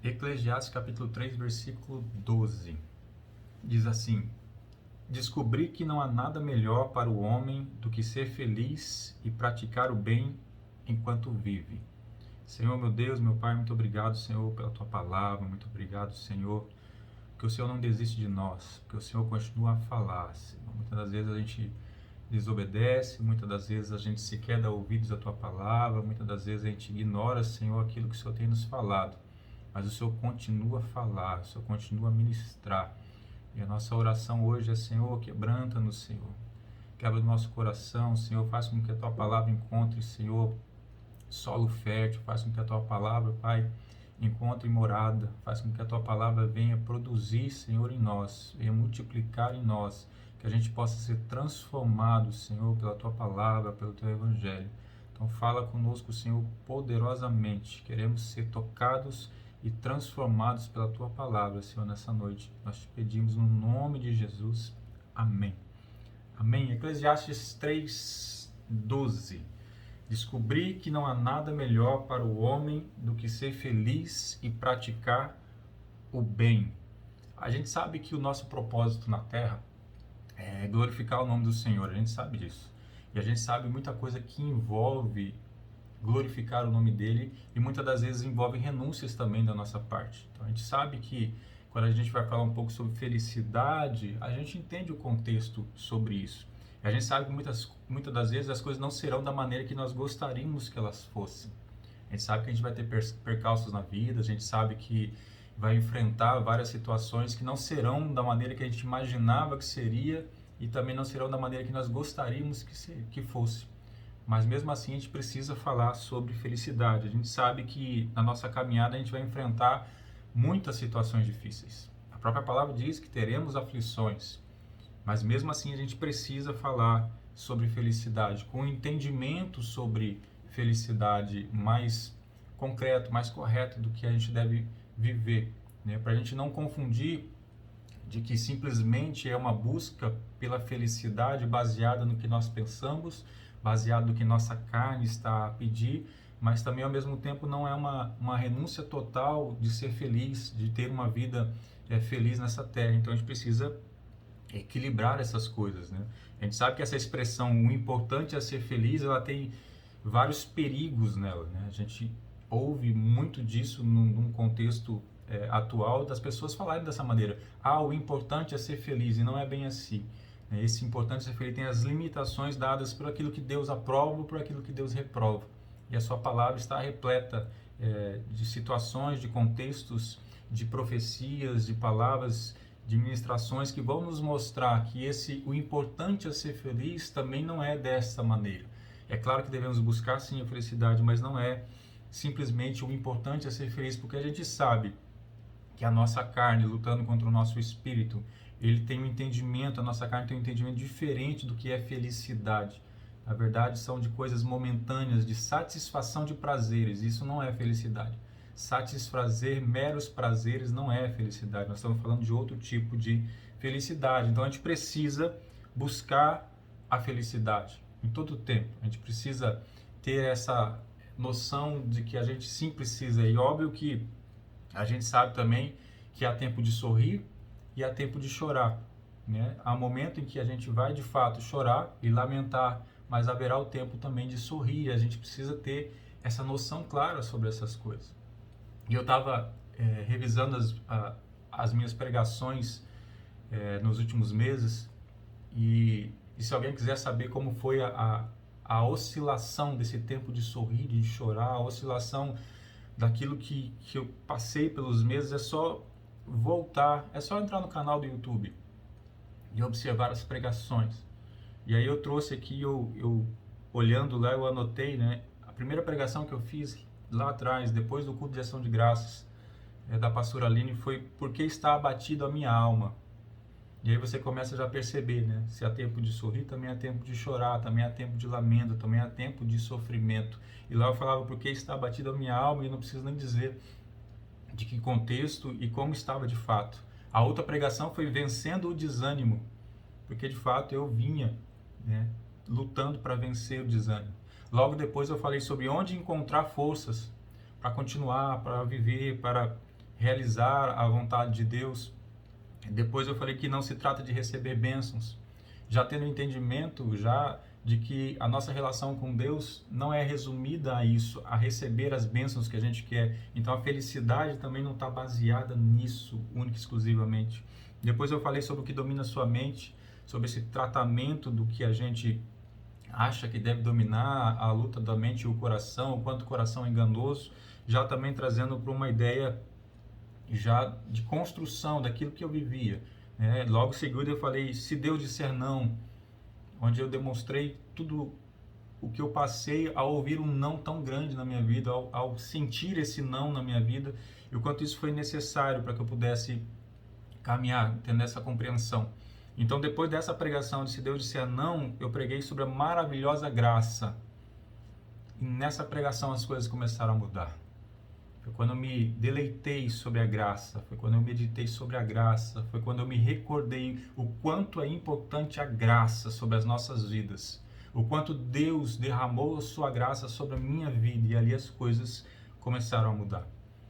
Eclesiastes capítulo 3, versículo 12. Diz assim: Descobri que não há nada melhor para o homem do que ser feliz e praticar o bem enquanto vive. Senhor, meu Deus, meu Pai, muito obrigado, Senhor, pela Tua palavra. Muito obrigado, Senhor, que o Senhor não desiste de nós, que o Senhor continua a falar, Senhor. Muitas das vezes a gente desobedece, muitas das vezes a gente sequer dá ouvidos à Tua palavra, muitas das vezes a gente ignora, Senhor, aquilo que o Senhor tem nos falado. Mas o Senhor continua a falar, o Senhor continua a ministrar. E a nossa oração hoje é: Senhor, quebranta-nos, Senhor. Quebra o nosso coração, Senhor, faz com que a Tua palavra encontre, Senhor, solo fértil, faz com que a Tua palavra, Pai, encontre morada, faz com que a Tua palavra venha produzir, Senhor, em nós, venha multiplicar em nós, que a gente possa ser transformado, Senhor, pela Tua palavra, pelo Teu Evangelho. Então fala conosco, Senhor, poderosamente. Queremos ser tocados e transformados pela Tua palavra, Senhor, nessa noite. Nós te pedimos no nome de Jesus. Amém. Amém. Eclesiastes 3, 12. Descobri que não há nada melhor para o homem do que ser feliz e praticar o bem. A gente sabe que o nosso propósito na Terra é glorificar o nome do Senhor, a gente sabe disso. E a gente sabe muita coisa que envolve glorificar o nome dele e muitas das vezes envolve renúncias também da nossa parte. Então a gente sabe que quando a gente vai falar um pouco sobre felicidade, a gente entende o contexto sobre isso. E a gente sabe que muitas das vezes as coisas não serão da maneira que nós gostaríamos que elas fossem. A gente sabe que a gente vai ter percalços na vida, a gente sabe que vai enfrentar várias situações que não serão da maneira que a gente imaginava que seria e também não serão da maneira que nós gostaríamos que fosse. Mas mesmo assim a gente precisa falar sobre felicidade. A gente sabe que na nossa caminhada a gente vai enfrentar muitas situações difíceis. A própria palavra diz que teremos aflições, mas mesmo assim a gente precisa falar sobre felicidade, com um entendimento sobre felicidade mais concreto, mais correto do que a gente deve viver, né? Para a gente não confundir de que simplesmente é uma busca pela felicidade baseada no que nós pensamos, baseado no que nossa carne está a pedir, mas também ao mesmo tempo não é uma renúncia total de ser feliz, de ter uma vida feliz nessa terra. Então a gente precisa equilibrar essas coisas, né? A gente sabe que essa expressão, o importante é ser feliz, ela tem vários perigos nela, né? A gente ouve muito disso num contexto atual, das pessoas falarem dessa maneira: o importante é ser feliz, e não é bem assim. Esse importante ser feliz tem as limitações dadas por aquilo que Deus aprova, por aquilo que Deus reprova. E a sua palavra está repleta de situações, de contextos, de profecias, de palavras, de ministrações que vão nos mostrar que o importante é ser feliz também não é dessa maneira. É claro que devemos buscar sim a felicidade, mas não é simplesmente o importante é ser feliz, porque a gente sabe que a nossa carne, lutando contra o nosso espírito, ele tem um entendimento, a nossa carne tem um entendimento diferente do que é felicidade. Na verdade, são de coisas momentâneas, de satisfação de prazeres. Isso não é felicidade. Satisfazer meros prazeres não é felicidade. Nós estamos falando de outro tipo de felicidade. Então, a gente precisa buscar a felicidade em todo o tempo. A gente precisa ter essa noção de que a gente sim precisa. E óbvio que a gente sabe também que há tempo de sorrir e há tempo de chorar, né? Há momento em que a gente vai de fato chorar e lamentar, mas haverá o tempo também de sorrir. A gente precisa ter essa noção clara sobre essas coisas. E eu estava revisando as minhas pregações nos últimos meses e se alguém quiser saber como foi a oscilação desse tempo de sorrir e de chorar, a oscilação daquilo que eu passei pelos meses, é só voltar, é só entrar no canal do YouTube e observar as pregações. E aí eu trouxe aqui, eu olhando lá, eu anotei, né? A primeira pregação que eu fiz lá atrás, depois do culto de ação de graças da pastora Aline, foi: por que está abatido a minha alma? E aí você começa já a perceber, né? Se há tempo de sorrir, também há tempo de chorar, também há tempo de lamento, também há tempo de sofrimento. E lá eu falava: por que está abatida a minha alma? E não preciso nem dizer de que contexto e como estava de fato. A outra pregação foi vencendo o desânimo, porque de fato eu vinha, né, lutando para vencer o desânimo. Logo depois eu falei sobre onde encontrar forças para continuar, para viver, para realizar a vontade de Deus. Depois eu falei que não se trata de receber bênçãos, já tendo entendimento já de que a nossa relação com Deus não é resumida a isso, a receber as bênçãos que a gente quer. Então a felicidade também não está baseada nisso, única e exclusivamente. Depois eu falei sobre o que domina a sua mente, sobre esse tratamento do que a gente acha que deve dominar, a luta da mente e o coração, o quanto o coração é enganoso, já também trazendo para uma ideia já de construção daquilo que eu vivia. Logo em seguida eu falei, se Deus disser não, onde eu demonstrei tudo o que eu passei ao ouvir um não tão grande na minha vida, ao sentir esse não na minha vida, e o quanto isso foi necessário para que eu pudesse caminhar, tendo essa compreensão. Então, depois dessa pregação de se Deus disser não, eu preguei sobre a maravilhosa graça. E nessa pregação as coisas começaram a mudar. Foi quando eu me deleitei sobre a graça, foi quando eu meditei sobre a graça, foi quando eu me recordei o quanto é importante a graça sobre as nossas vidas, o quanto Deus derramou a sua graça sobre a minha vida, e ali as coisas começaram a mudar.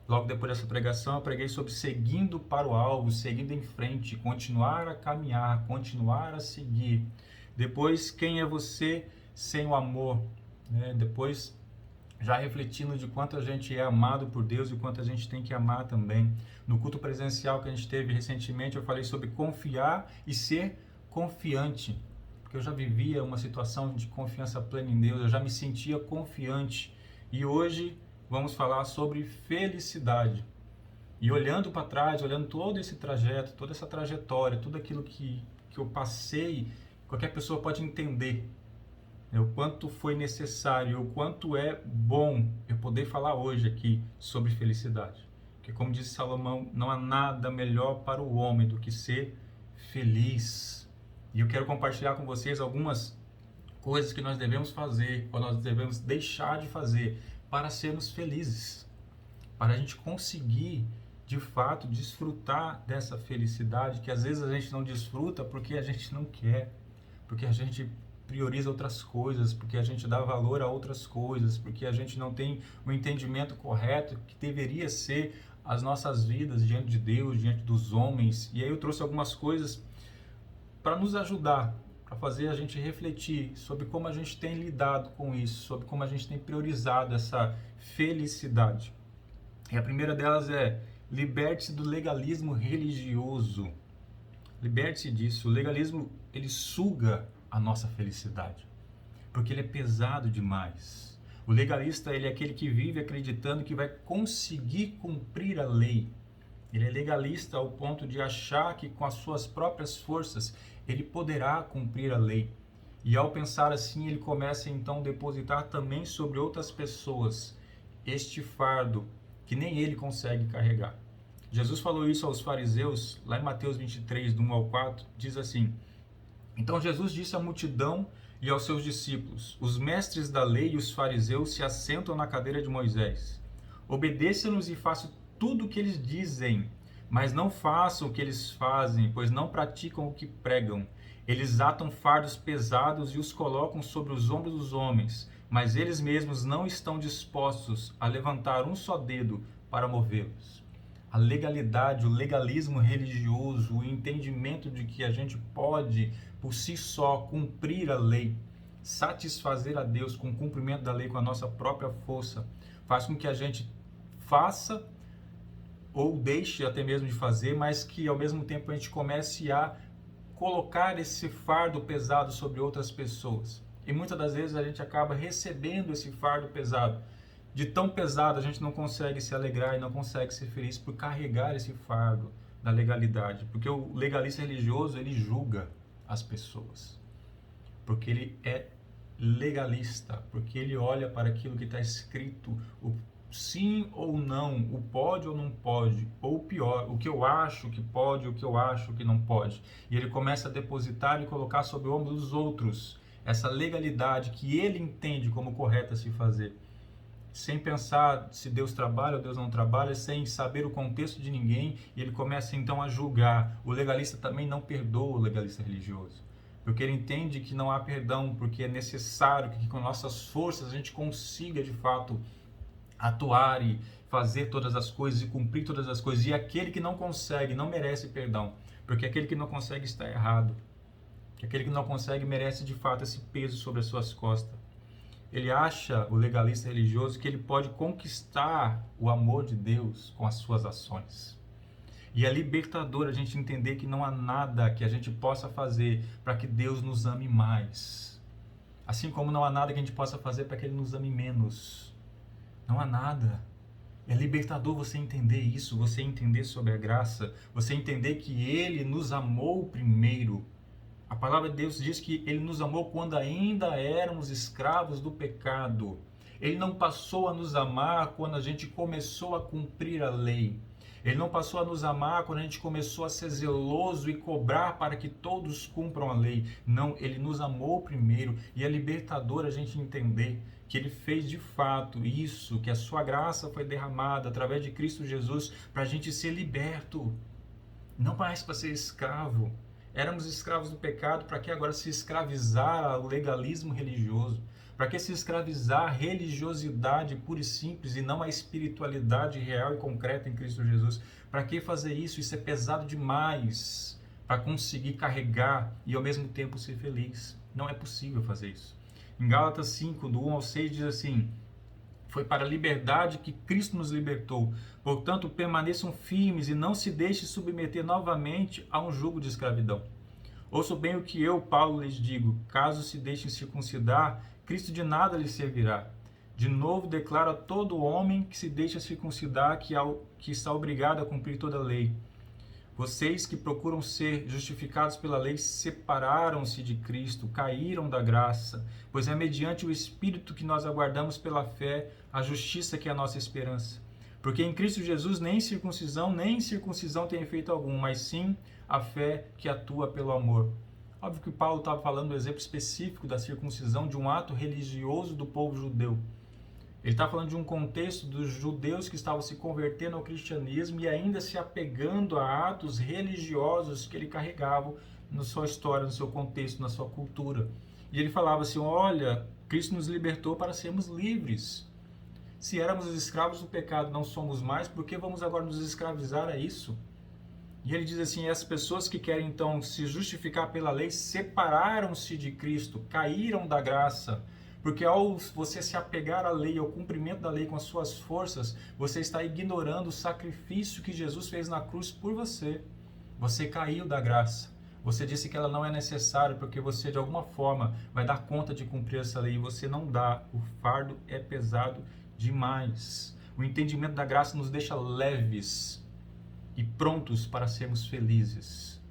Logo depois dessa pregação, eu preguei sobre seguindo para o alvo, seguindo em frente, continuar a caminhar, continuar a seguir. Depois, quem é você sem o amor? Depois, já refletindo de quanto a gente é amado por Deus e o quanto a gente tem que amar também. No culto presencial que a gente teve recentemente, eu falei sobre confiar e ser confiante, porque eu já vivia uma situação de confiança plena em Deus, eu já me sentia confiante. E hoje vamos falar sobre felicidade. E olhando para trás, olhando todo esse trajeto, toda essa trajetória, tudo aquilo que eu passei, qualquer pessoa pode entender o quanto foi necessário, o quanto é bom eu poder falar hoje aqui sobre felicidade. Porque, como disse Salomão, não há nada melhor para o homem do que ser feliz. E eu quero compartilhar com vocês algumas coisas que nós devemos fazer, ou nós devemos deixar de fazer para sermos felizes, para a gente conseguir, de fato, desfrutar dessa felicidade, que às vezes a gente não desfruta porque a gente não quer, porque a gente prioriza outras coisas, porque a gente dá valor a outras coisas, porque a gente não tem o entendimento correto que deveria ser as nossas vidas diante de Deus, diante dos homens. E aí eu trouxe algumas coisas para nos ajudar, para fazer a gente refletir sobre como a gente tem lidado com isso, sobre como a gente tem priorizado essa felicidade. E a primeira delas é: liberte-se do legalismo religioso. Liberte-se disso. O legalismo, ele suga a nossa felicidade, porque ele é pesado demais. O legalista, ele é aquele que vive acreditando que vai conseguir cumprir a lei. Ele é legalista ao ponto de achar que com as suas próprias forças ele poderá cumprir a lei. E ao pensar assim, ele começa então a depositar também sobre outras pessoas este fardo que nem ele consegue carregar. Jesus falou isso aos fariseus, lá em Mateus 23, do 1 ao 4, diz assim: então Jesus disse à multidão e aos seus discípulos: os mestres da lei e os fariseus se assentam na cadeira de Moisés. Obedeçam-nos e façam tudo o que eles dizem, mas não façam o que eles fazem, pois não praticam o que pregam. Eles atam fardos pesados e os colocam sobre os ombros dos homens, mas eles mesmos não estão dispostos a levantar um só dedo para movê-los. A legalidade, o legalismo religioso, o entendimento de que a gente pode, por si só, cumprir a lei, satisfazer a Deus com o cumprimento da lei com a nossa própria força, faz com que a gente faça ou deixe até mesmo de fazer, mas que ao mesmo tempo a gente comece a colocar esse fardo pesado sobre outras pessoas. E muitas das vezes a gente acaba recebendo esse fardo pesado. De tão pesado a gente não consegue se alegrar e não consegue ser feliz por carregar esse fardo da legalidade. Porque o legalista religioso, ele julga as pessoas. Porque ele é legalista, porque ele olha para aquilo que está escrito, o sim ou não, o pode ou não pode, ou pior, o que eu acho que pode, o que eu acho que não pode. E ele começa a depositar e colocar sobre o ombro dos outros essa legalidade que ele entende como correta a se fazer, sem pensar se Deus trabalha ou Deus não trabalha, sem saber o contexto de ninguém, e ele começa então a julgar. O legalista também não perdoa o legalista religioso, porque ele entende que não há perdão, porque é necessário que com nossas forças a gente consiga de fato atuar e fazer todas as coisas e cumprir todas as coisas. E aquele que não consegue não merece perdão, porque aquele que não consegue está errado. Aquele que não consegue merece de fato esse peso sobre as suas costas. Ele acha, o legalista religioso, que ele pode conquistar o amor de Deus com as suas ações. E é libertador a gente entender que não há nada que a gente possa fazer para que Deus nos ame mais. Assim como não há nada que a gente possa fazer para que Ele nos ame menos. Não há nada. É libertador você entender isso, você entender sobre a graça, você entender que Ele nos amou primeiro. A palavra de Deus diz que Ele nos amou quando ainda éramos escravos do pecado. Ele não passou a nos amar quando a gente começou a cumprir a lei. Ele não passou a nos amar quando a gente começou a ser zeloso e cobrar para que todos cumpram a lei. Não, Ele nos amou primeiro, e é libertador a gente entender que Ele fez de fato isso, que a sua graça foi derramada através de Cristo Jesus para a gente ser liberto. Não mais para ser escravo. Éramos escravos do pecado, para que agora se escravizar ao legalismo religioso? Para que se escravizar à religiosidade pura e simples e não à espiritualidade real e concreta em Cristo Jesus? Para que fazer isso? Isso é pesado demais para conseguir carregar e ao mesmo tempo ser feliz. Não é possível fazer isso. Em Gálatas 5, do 1 ao 6, diz assim: foi para a liberdade que Cristo nos libertou. Portanto, permaneçam firmes e não se deixem submeter novamente a um jugo de escravidão. Ouçam bem o que eu, Paulo, lhes digo: caso se deixem circuncidar, Cristo de nada lhes servirá. De novo, declaro a todo homem que se deixa circuncidar que está obrigado a cumprir toda a lei. Vocês que procuram ser justificados pela lei separaram-se de Cristo, caíram da graça, pois é mediante o Espírito que nós aguardamos pela fé a justiça que é a nossa esperança. Porque em Cristo Jesus nem circuncisão tem efeito algum, mas sim a fé que atua pelo amor. Óbvio que Paulo estava falando do exemplo específico da circuncisão, de um ato religioso do povo judeu. Ele está falando de um contexto dos judeus que estavam se convertendo ao cristianismo e ainda se apegando a atos religiosos que ele carregava na sua história, no seu contexto, na sua cultura. E ele falava assim: olha, Cristo nos libertou para sermos livres. Se éramos os escravos do pecado, não somos mais, por que vamos agora nos escravizar a isso? E ele diz assim: as pessoas que querem então se justificar pela lei separaram-se de Cristo, caíram da graça. Porque ao você se apegar à lei, ao cumprimento da lei com as suas forças, você está ignorando o sacrifício que Jesus fez na cruz por você. Você caiu da graça. Você disse que ela não é necessária porque você de alguma forma vai dar conta de cumprir essa lei e você não dá. O fardo é pesado demais. O entendimento da graça nos deixa leves e prontos para sermos felizes.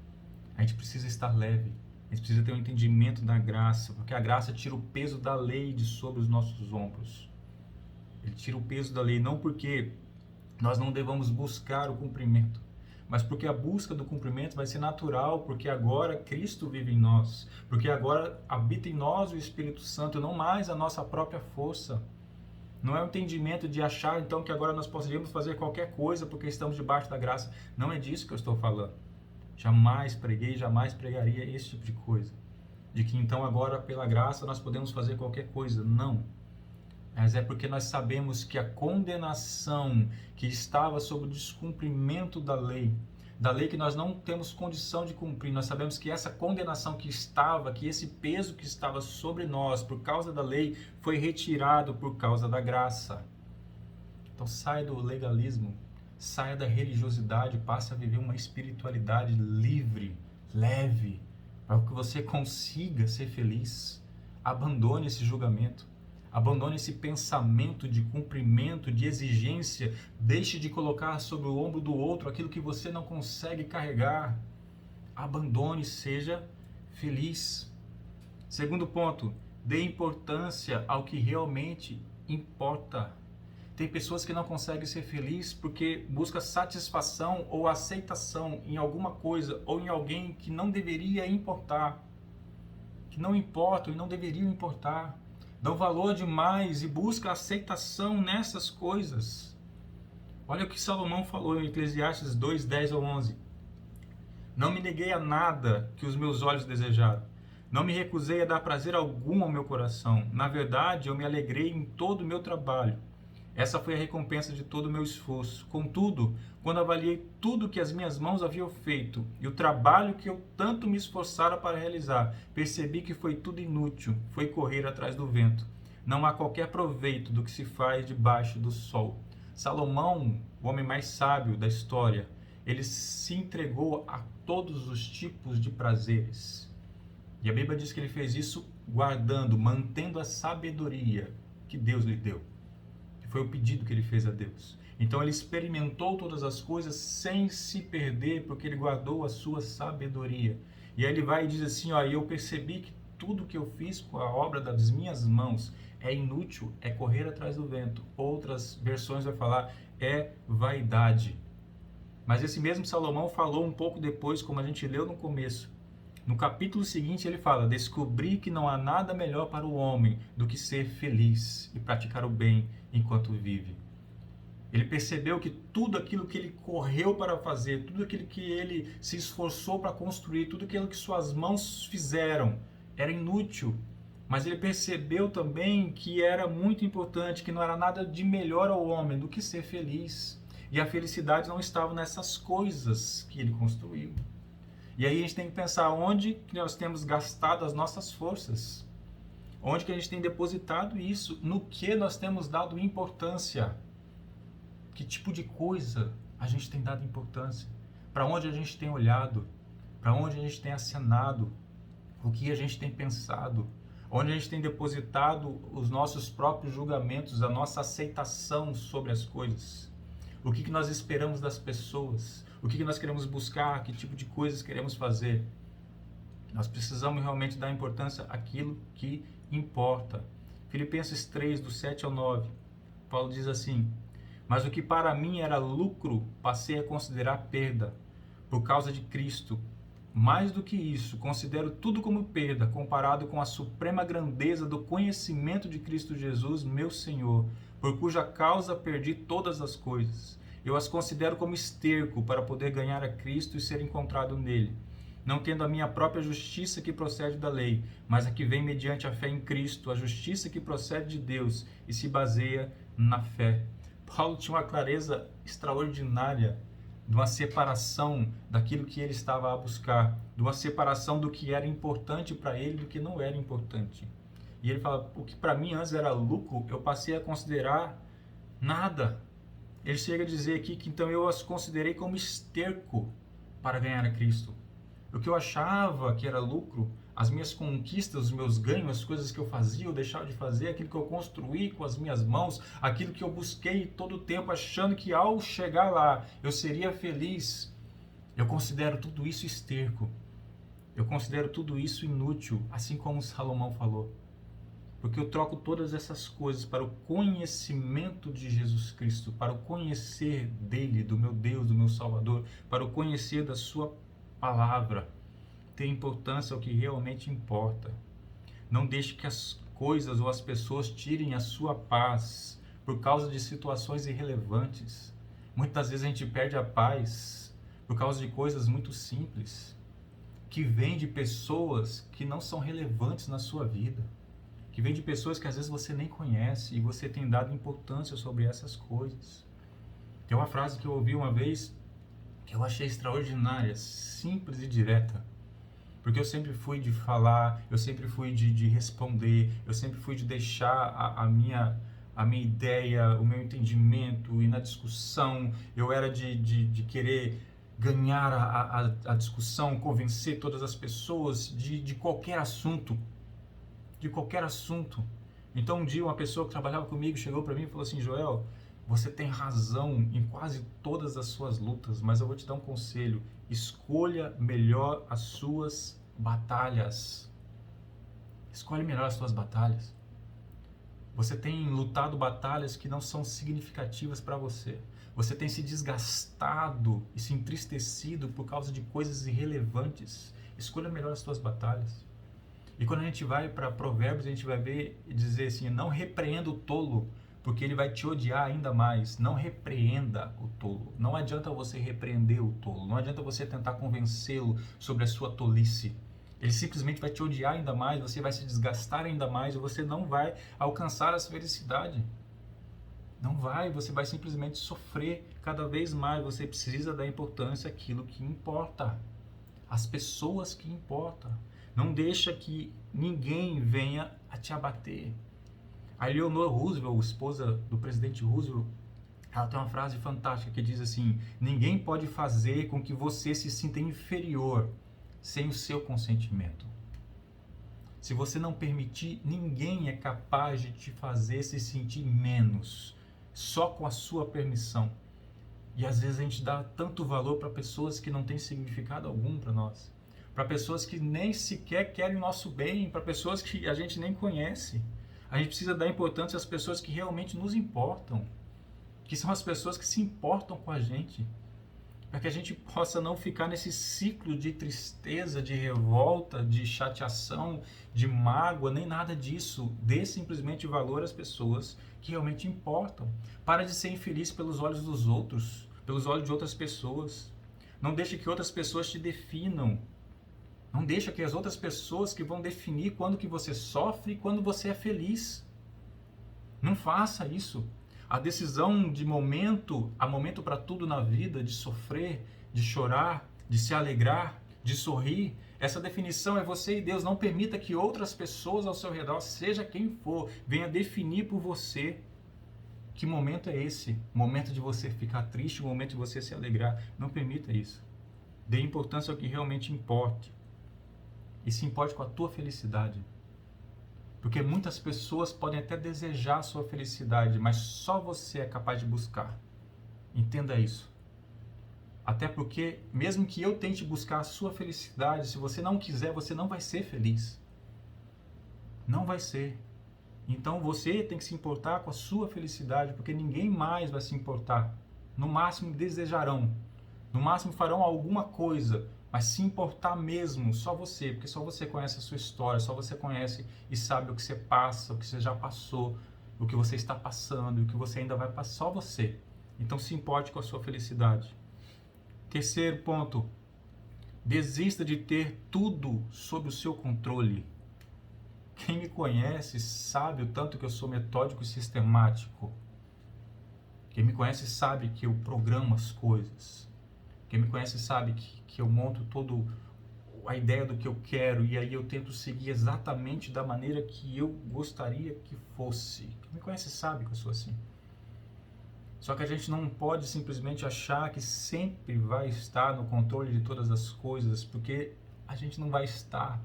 A gente precisa estar leve. A gente precisa ter um entendimento da graça, porque a graça tira o peso da lei de sobre os nossos ombros. Ele tira o peso da lei, não porque nós não devamos buscar o cumprimento, mas porque a busca do cumprimento vai ser natural, porque agora Cristo vive em nós, porque agora habita em nós o Espírito Santo, não mais a nossa própria força. Não é o entendimento de achar então que agora nós poderíamos fazer qualquer coisa porque estamos debaixo da graça. Não é disso que eu estou falando. Jamais preguei, jamais pregaria esse tipo de coisa. De que então agora pela graça nós podemos fazer qualquer coisa. Não. Mas é porque nós sabemos que a condenação que estava sob o descumprimento da lei que nós não temos condição de cumprir, nós sabemos que essa condenação que estava, que esse peso que estava sobre nós por causa da lei, foi retirado por causa da graça. Então saia do legalismo, saia da religiosidade, passe a viver uma espiritualidade livre, leve, para que você consiga ser feliz. Abandone esse julgamento, abandone esse pensamento de cumprimento, de exigência. Deixe de colocar sobre o ombro do outro aquilo que você não consegue carregar. Abandone, seja feliz. Segundo ponto, dê importância ao que realmente importa. Tem pessoas que não conseguem ser felizes porque buscam satisfação ou aceitação em alguma coisa ou em alguém que não deveria importar, que não importam e não deveriam importar. Dão valor demais e buscam aceitação nessas coisas. Olha o que Salomão falou em Eclesiastes 2, 10 ao 11. Não me neguei a nada que os meus olhos desejaram. Não me recusei a dar prazer algum ao meu coração. Na verdade, eu me alegrei em todo o meu trabalho. Essa foi a recompensa de todo o meu esforço. Contudo, quando avaliei tudo que as minhas mãos haviam feito e o trabalho que eu tanto me esforçara para realizar, percebi que foi tudo inútil, foi correr atrás do vento. Não há qualquer proveito do que se faz debaixo do sol. Salomão, o homem mais sábio da história, ele se entregou a todos os tipos de prazeres. E a Bíblia diz que ele fez isso guardando, mantendo a sabedoria que Deus lhe deu. Foi o pedido que ele fez a Deus. Então ele experimentou todas as coisas sem se perder, porque ele guardou a sua sabedoria. E aí ele vai e diz assim, ó, eu percebi que tudo que eu fiz com a obra das minhas mãos é inútil, é correr atrás do vento. Outras versões vai falar, é vaidade. Mas esse mesmo Salomão falou um pouco depois, como a gente leu no começo. No capítulo seguinte ele fala, descobri que não há nada melhor para o homem do que ser feliz e praticar o bem enquanto vive. Ele percebeu que tudo aquilo que ele correu para fazer, tudo aquilo que ele se esforçou para construir, tudo aquilo que suas mãos fizeram, era inútil. Mas ele percebeu também que era muito importante, que não era nada de melhor ao homem do que ser feliz. E a felicidade não estava nessas coisas que ele construiu. E aí a gente tem que pensar onde que nós temos gastado as nossas forças. Onde que a gente tem depositado isso? No que nós temos dado importância? Que tipo de coisa a gente tem dado importância? Para onde a gente tem olhado? Para onde a gente tem acenado? O que a gente tem pensado? Onde a gente tem depositado os nossos próprios julgamentos, a nossa aceitação sobre as coisas? O que nós esperamos das pessoas? O que nós queremos buscar? Que tipo de coisas queremos fazer? Nós precisamos realmente dar importância àquilo que importa. Filipenses 3, do 7 ao 9, Paulo diz assim, mas o que para mim era lucro, passei a considerar perda, por causa de Cristo. Mais do que isso, considero tudo como perda, comparado com a suprema grandeza do conhecimento de Cristo Jesus, meu Senhor, por cuja causa perdi todas as coisas. Eu as considero como esterco para poder ganhar a Cristo e ser encontrado nele, não tendo a minha própria justiça que procede da lei, mas a que vem mediante a fé em Cristo, a justiça que procede de Deus e se baseia na fé. Paulo tinha uma clareza extraordinária de uma separação daquilo que ele estava a buscar, de uma separação do que era importante para ele e do que não era importante. E ele fala, o que para mim antes era lucro, eu passei a considerar nada. Ele chega a dizer aqui que então eu as considerei como esterco para ganhar a Cristo. O que eu achava que era lucro, as minhas conquistas, os meus ganhos, as coisas que eu fazia ou deixava de fazer, aquilo que eu construí com as minhas mãos, aquilo que eu busquei todo o tempo achando que ao chegar lá eu seria feliz, eu considero tudo isso esterco. Eu considero tudo isso inútil, assim como Salomão falou. Porque eu troco todas essas coisas para o conhecimento de Jesus Cristo, para o conhecer dele, do meu Deus, do meu Salvador, para o conhecer da sua palavra. Ter importância ao que realmente importa. Não deixe que as coisas ou as pessoas tirem a sua paz por causa de situações irrelevantes. Muitas vezes a gente perde a paz por causa de coisas muito simples, que vêm de pessoas que não são relevantes na sua vida, que vêm de pessoas que às vezes você nem conhece e você tem dado importância sobre essas coisas. Tem uma frase que eu ouvi uma vez que eu achei extraordinária, simples e direta. Porque eu sempre fui de falar, eu sempre fui de responder, eu sempre fui de deixar a minha ideia, o meu entendimento, e na discussão eu era de querer ganhar a discussão, convencer todas as pessoas de qualquer assunto. De qualquer assunto. Então um dia uma pessoa que trabalhava comigo chegou para mim e falou assim, Joel, você tem razão em quase todas as suas lutas, mas eu vou te dar um conselho. Escolha melhor as suas batalhas. Escolhe melhor as suas batalhas. Você tem lutado batalhas que não são significativas para você. Você tem se desgastado e se entristecido por causa de coisas irrelevantes. Escolha melhor as suas batalhas. E quando a gente vai para Provérbios, a gente vai ver e dizer assim, não repreenda o tolo, porque ele vai te odiar ainda mais. Não repreenda o tolo. Não adianta você repreender o tolo. Não adianta você tentar convencê-lo sobre a sua tolice. Ele simplesmente vai te odiar ainda mais, você vai se desgastar ainda mais e você não vai alcançar essa felicidade. Não vai, você vai simplesmente sofrer cada vez mais. Você precisa dar importância àquilo que importa, às pessoas que importam. Não deixa que ninguém venha a te abater. A Eleanor Roosevelt, esposa do presidente Roosevelt, ela tem uma frase fantástica que diz assim: ninguém pode fazer com que você se sinta inferior sem o seu consentimento. Se você não permitir, ninguém é capaz de te fazer se sentir menos, só com a sua permissão. E às vezes a gente dá tanto valor para pessoas que não têm significado algum para nós, para pessoas que nem sequer querem o nosso bem, para pessoas que a gente nem conhece. A gente precisa dar importância às pessoas que realmente nos importam, que são as pessoas que se importam com a gente, para que a gente possa não ficar nesse ciclo de tristeza, de revolta, de chateação, de mágoa, nem nada disso. Dê simplesmente valor às pessoas que realmente importam. Para de ser infeliz pelos olhos dos outros, pelos olhos de outras pessoas. Não deixe que outras pessoas te definam. Não deixa que as outras pessoas que vão definir quando que você sofre e quando você é feliz. Não faça isso. A decisão de momento, há momento para tudo na vida, de sofrer, de chorar, de se alegrar, de sorrir. Essa definição é você e Deus. Não permita que outras pessoas ao seu redor, seja quem for, venha definir por você que momento é esse. Momento de você ficar triste, momento de você se alegrar. Não permita isso. Dê importância ao que realmente importe. E se importe com a tua felicidade. Porque muitas pessoas podem até desejar a sua felicidade, mas só você é capaz de buscar. Entenda isso. Até porque, mesmo que eu tente buscar a sua felicidade, se você não quiser, você não vai ser feliz. Não vai ser. Então você tem que se importar com a sua felicidade, porque ninguém mais vai se importar. No máximo desejarão. No máximo farão alguma coisa. Mas se importar mesmo, só você, porque só você conhece a sua história, só você conhece e sabe o que você passa, o que você já passou, o que você está passando, o que você ainda vai passar, só você. Então se importe com a sua felicidade. Terceiro ponto, desista de ter tudo sob o seu controle. Quem me conhece sabe o tanto que eu sou metódico e sistemático. Quem me conhece sabe que eu programo as coisas. Quem me conhece sabe que eu monto toda a ideia do que eu quero e aí eu tento seguir exatamente da maneira que eu gostaria que fosse. Quem me conhece sabe que eu sou assim. Só que a gente não pode simplesmente achar que sempre vai estar no controle de todas as coisas, porque a gente não vai estar.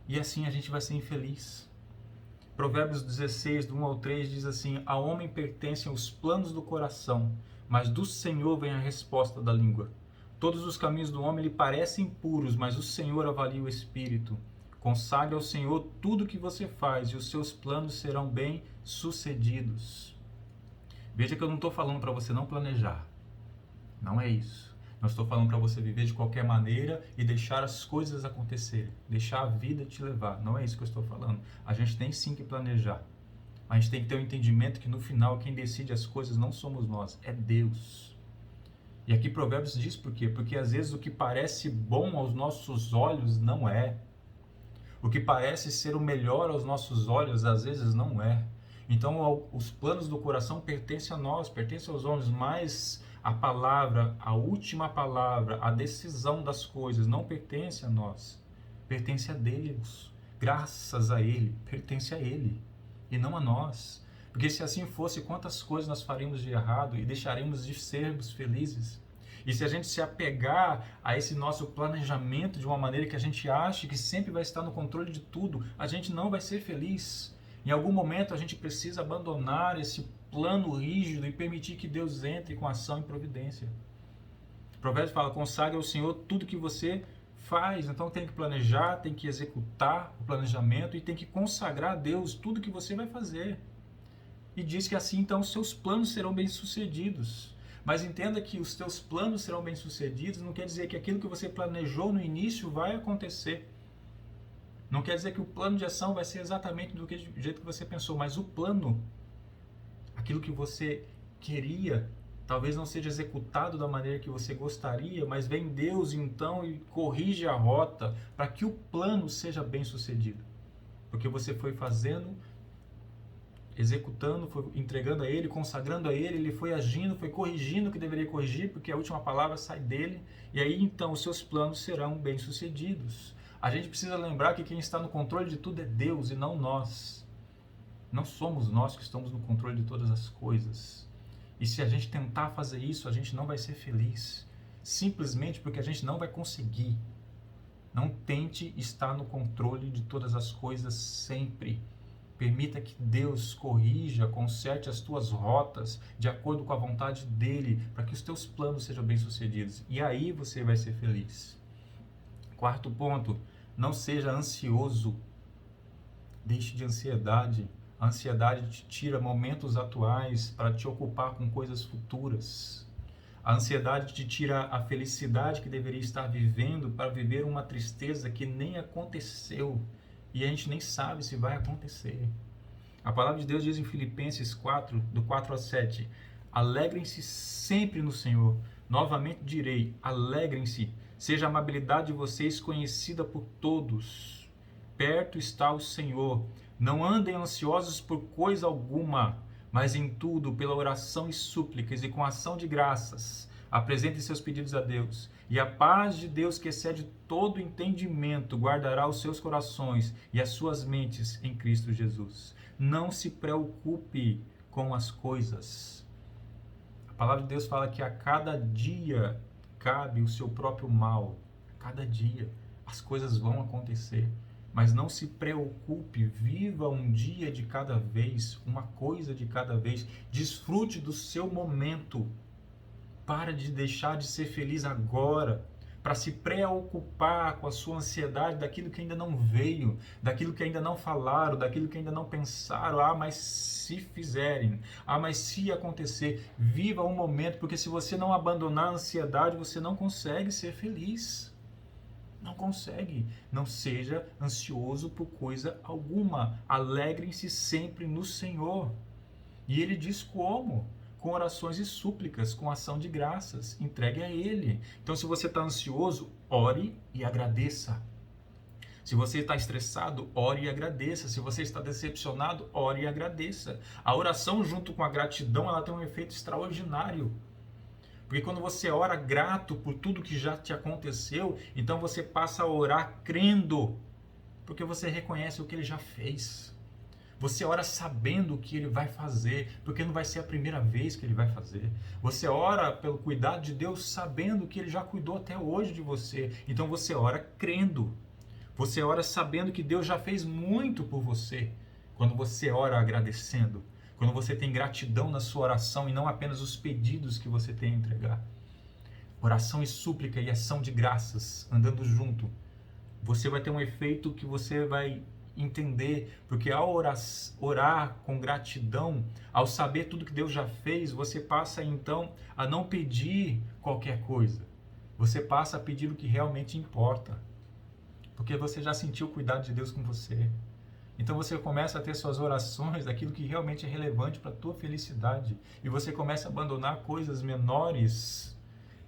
E assim a gente vai ser infeliz. Provérbios 16, do 1 ao 3, diz assim: ao homem pertencem os planos do coração, mas do Senhor vem a resposta da língua. Todos os caminhos do homem lhe parecem puros, mas o Senhor avalia o espírito. Consagre ao Senhor tudo o que você faz e os seus planos serão bem-sucedidos. Veja que eu não estou falando para você não planejar. Não é isso. Não estou falando para você viver de qualquer maneira e deixar as coisas acontecerem. Deixar a vida te levar. Não é isso que eu estou falando. A gente tem sim que planejar. A gente tem que ter o entendimento que no final quem decide as coisas não somos nós, é Deus. E aqui Provérbios diz por quê? Porque às vezes o que parece bom aos nossos olhos não é. O que parece ser o melhor aos nossos olhos às vezes não é. Então os planos do coração pertencem a nós, pertencem aos homens, mas a palavra, a última palavra, a decisão das coisas não pertence a nós. Pertence a Deus. Graças a Ele, pertence a Ele e não a nós. Porque se assim fosse, quantas coisas nós faríamos de errado e deixaríamos de sermos felizes? E se a gente se apegar a esse nosso planejamento de uma maneira que a gente acha que sempre vai estar no controle de tudo, a gente não vai ser feliz. Em algum momento a gente precisa abandonar esse plano rígido e permitir que Deus entre com ação e providência. O Provérbios fala: consagre ao Senhor tudo que você faz. Então tem que planejar, tem que executar o planejamento e tem que consagrar a Deus tudo que você vai fazer. E diz que assim então os seus planos serão bem-sucedidos. Mas entenda que os teus planos serão bem-sucedidos não quer dizer que aquilo que você planejou no início vai acontecer. Não quer dizer que o plano de ação vai ser exatamente do jeito que você pensou, mas o plano, aquilo que você queria, talvez não seja executado da maneira que você gostaria, mas vem Deus então e corrige a rota para que o plano seja bem-sucedido. Porque você foi fazendo executando, foi entregando a Ele, consagrando a Ele, Ele foi agindo, foi corrigindo o que deveria corrigir, porque a última palavra sai dele, e aí então os seus planos serão bem-sucedidos. A gente precisa lembrar que quem está no controle de tudo é Deus e não nós. Não somos nós que estamos no controle de todas as coisas. E se a gente tentar fazer isso, a gente não vai ser feliz. Simplesmente porque a gente não vai conseguir. Não tente estar no controle de todas as coisas sempre. Permita que Deus corrija, conserte as tuas rotas de acordo com a vontade dEle, para que os teus planos sejam bem-sucedidos. E aí você vai ser feliz. Quarto ponto, não seja ansioso. Deixe de ansiedade. A ansiedade te tira momentos atuais para te ocupar com coisas futuras. A ansiedade te tira a felicidade que deveria estar vivendo para viver uma tristeza que nem aconteceu. E a gente nem sabe se vai acontecer. A palavra de Deus diz em Filipenses 4, do 4 a 7, alegrem-se sempre no Senhor. Novamente direi, alegrem-se, seja a amabilidade de vocês conhecida por todos. Perto está o Senhor. Não andem ansiosos por coisa alguma, mas em tudo, pela oração e súplicas e com ação de graças, apresentem seus pedidos a Deus. E a paz de Deus, que excede todo entendimento, guardará os seus corações e as suas mentes em Cristo Jesus. Não se preocupe com as coisas. A palavra de Deus fala que a cada dia cabe o seu próprio mal. A cada dia as coisas vão acontecer. Mas não se preocupe, viva um dia de cada vez, uma coisa de cada vez. Desfrute do seu momento. Para de deixar de ser feliz agora, para se preocupar com a sua ansiedade daquilo que ainda não veio, daquilo que ainda não falaram, daquilo que ainda não pensaram. Ah, mas se fizerem, ah, mas se acontecer. Viva um momento, porque se você não abandonar a ansiedade, você não consegue ser feliz. Não consegue. Não seja ansioso por coisa alguma. Alegrem-se sempre no Senhor. E Ele diz como? Com orações e súplicas, com ação de graças. Entregue a Ele. Então, se você está ansioso, ore e agradeça. Se você está estressado, ore e agradeça. Se você está decepcionado, ore e agradeça. A oração junto com a gratidão, ela tem um efeito extraordinário. Porque quando você ora grato por tudo que já te aconteceu, então você passa a orar crendo, porque você reconhece o que Ele já fez. Você ora sabendo o que Ele vai fazer, porque não vai ser a primeira vez que Ele vai fazer. Você ora pelo cuidado de Deus sabendo que Ele já cuidou até hoje de você. Então você ora crendo. Você ora sabendo que Deus já fez muito por você. Quando você ora agradecendo. Quando você tem gratidão na sua oração e não apenas os pedidos que você tem a entregar. Oração e súplica e ação de graças andando junto. Você vai ter um efeito que você vai entender, porque ao orar com gratidão, ao saber tudo que Deus já fez, você passa então a não pedir qualquer coisa. Você passa a pedir o que realmente importa. Porque você já sentiu o cuidado de Deus com você. Então você começa a ter suas orações daquilo que realmente é relevante para a tua felicidade. E você começa a abandonar coisas menores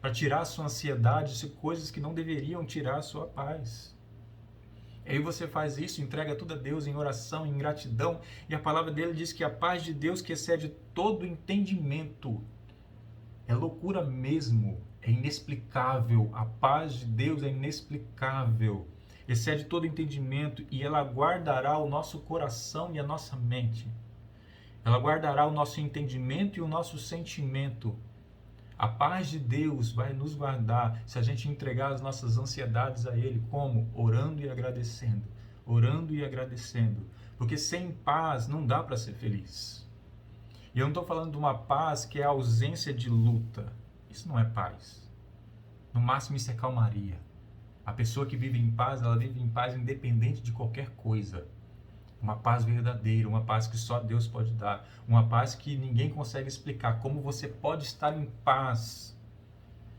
para tirar a sua ansiedade, coisas que não deveriam tirar a sua paz. E aí você faz isso, entrega tudo a Deus em oração, em gratidão. E a palavra dele diz que a paz de Deus, que excede todo entendimento, é loucura mesmo, é inexplicável. A paz de Deus é inexplicável. Excede todo entendimento e ela guardará o nosso coração e a nossa mente. Ela guardará o nosso entendimento e o nosso sentimento. A paz de Deus vai nos guardar se a gente entregar as nossas ansiedades a Ele. Como? Orando e agradecendo. Orando e agradecendo. Porque sem paz não dá para ser feliz. E eu não estou falando de uma paz que é a ausência de luta. Isso não é paz. No máximo isso é calmaria. A pessoa que vive em paz, ela vive em paz independente de qualquer coisa. Uma paz verdadeira, uma paz que só Deus pode dar. Uma paz que ninguém consegue explicar. Como você pode estar em paz,